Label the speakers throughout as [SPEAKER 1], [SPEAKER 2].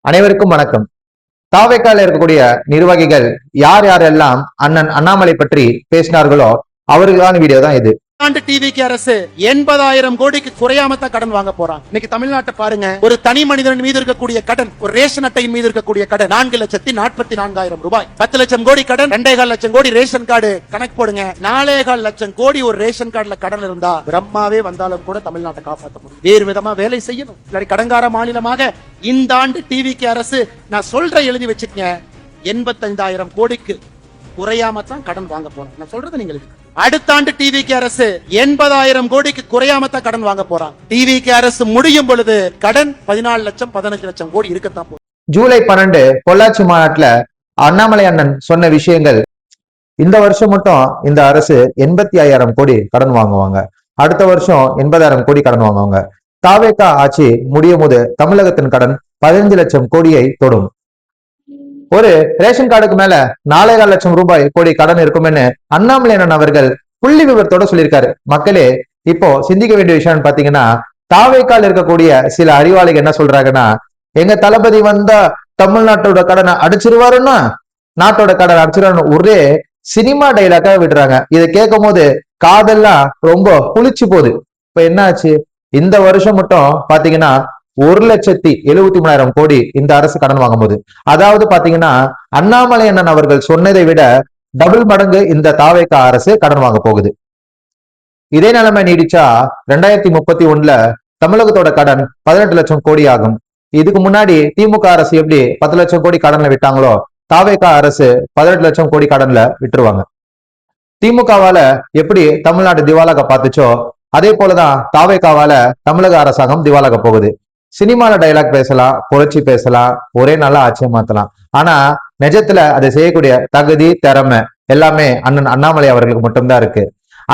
[SPEAKER 1] அனைவருக்கும் வணக்கம். தாவேக்கால இருக்கக்கூடிய நிர்வாகிகள் யார் யாரெல்லாம் அண்ணன் அண்ணாமலை பற்றி பேசினார்களோ அவர்களுக்கான வீடியோ தான் இது.
[SPEAKER 2] டிவிக்கு அரசு 80,000 கோடிக்கு குறையாமத்தான் கடன் வாங்க போறாங்க. இன்னைக்கு தமிழ்நாட்டை பாருங்க, ஒரு தனி மனிதன் மீது இருக்கக்கூடிய கடன், ஒரு ரேஷன் அட்டையின் மீது இருக்கக்கூடிய கடன் 4,44,000 ரூபாய். 10 லட்சம் கோடி கடன், 2.25 லட்சம் கோடி ரேஷன் கார்டு கணக்கு போடுங்க. 4.25 லட்சம் கோடி ஒரு ரேஷன் கார்டுல கடன் இருந்தா பிரம்மாவே வந்தாலும் கூட தமிழ்நாட்டை காப்பாற்ற முடியும். வேறு விதமா வேலை செய்யணும். கடங்கார மாநிலமாக இந்த ஆண்டு டிவிக்கு அரசு, நான் சொல்ற எழுதி வச்சுக்கங்க, 85,000 கோடிக்கு குறையாமத்தான் கடன் வாங்க போறாங்க. நான் சொல்றது நீங்க அடுத்த ஆண்டு டிவிக்கு அரசு 80,000 கோடிக்கு குறையாமத்தான் கடன் வாங்க போறாங்க. டிவிக்கு அரசு முடியும் பொழுது கடன் 14 லட்சம் 15 லட்சம் கோடி இருக்கத்தான் போகுது.
[SPEAKER 1] ஜூலை 12 பொள்ளாச்சி மாநாட்டுல அண்ணாமலை அண்ணன் சொன்ன விஷயங்கள், இந்த வருஷம் மட்டும் இந்த அரசு 85,000 கோடி கடன் வாங்குவாங்க, அடுத்த வருஷம் 80,000 கோடி கடன் வாங்குவாங்க. தாவேகா ஆட்சி முடியும் போது தமிழகத்தின் கடன் 15 லட்சம் கோடியை தொடும். ஒரு ரேஷன் கார்டுக்கு மேல 4.25 லட்சம் ரூபாய் கோடி கடன் இருக்கும்னு அண்ணாமலை அண்ணன் அவர்கள் புள்ளி விவரத்தோட சொல்லியிருக்காரு. மக்களே, இப்போ சிந்திக்க வேண்டிய விஷயம் பாத்தீங்கன்னா, தாவேக்கால் இருக்கக்கூடிய சில அறிவாளிகள் என்ன சொல்றாங்கன்னா, எங்க தளபதி வந்தா தமிழ்நாட்டோட கடனை அடிச்சிருவாருன்னா, நாட்டோட கடன் அடிச்சிருவாரு ஒரே சினிமா டைலாக்கா விடுறாங்க. இதை கேட்கும் போது காதெல்லாம் ரொம்ப புளிச்சு போகுது. இப்ப என்ன ஆச்சு? இந்த வருஷம் மட்டும் பாத்தீங்கன்னா 1,73,000 கோடி இந்த அரசு கடன் வாங்கும் போது, அதாவது பாத்தீங்கன்னா அண்ணாமலை அண்ணன் அவர்கள் சொன்னதை விட டபுள் மடங்கு இந்த தாவேகா அரசு கடன் வாங்க போகுது. இதே நிலைமை நீடிச்சா 2031 தமிழகத்தோட கடன் 18 லட்சம் கோடி ஆகும். இதுக்கு முன்னாடி திமுக அரசு எப்படி 10 லட்சம் கோடி கடன்ல விட்டாங்களோ, தாவேகா அரசு 18 லட்சம் கோடி கடன்ல விட்டுருவாங்க. திமுகவால எப்படி தமிழ்நாடு திவாலாக பார்த்துச்சோ, அதே போலதான் தாவேகாவால தமிழக அரசாங்கம் திவாலாக போகுது. சினிமால டைலாக் பேசலாம், புரட்சி பேசலாம், ஒரே நாளா ஆட்சியை மாத்தலாம். ஆனா நிஜத்துல அதை செய்யக்கூடிய தகுதி, திறமை எல்லாமே அண்ணன் அண்ணாமலை அவர்களுக்கு மட்டும்தான் இருக்கு.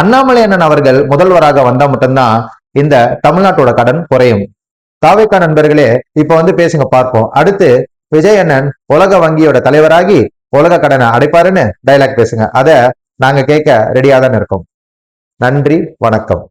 [SPEAKER 1] அண்ணாமலை அண்ணன் அவர்கள் முதல்வராக வந்தா மட்டும்தான் இந்த தமிழ்நாட்டோட கடன் குறையும். தாவேகா நண்பர்களே, இப்ப பேசுங்க பார்ப்போம். அடுத்து விஜய் அண்ணன் உலக வங்கியோட தலைவராகி உலக கடனை அடைப்பாருன்னு டைலாக் பேசுங்க. அத நாங்க கேட்க ரெடியா தான் இருக்கோம். நன்றி, வணக்கம்.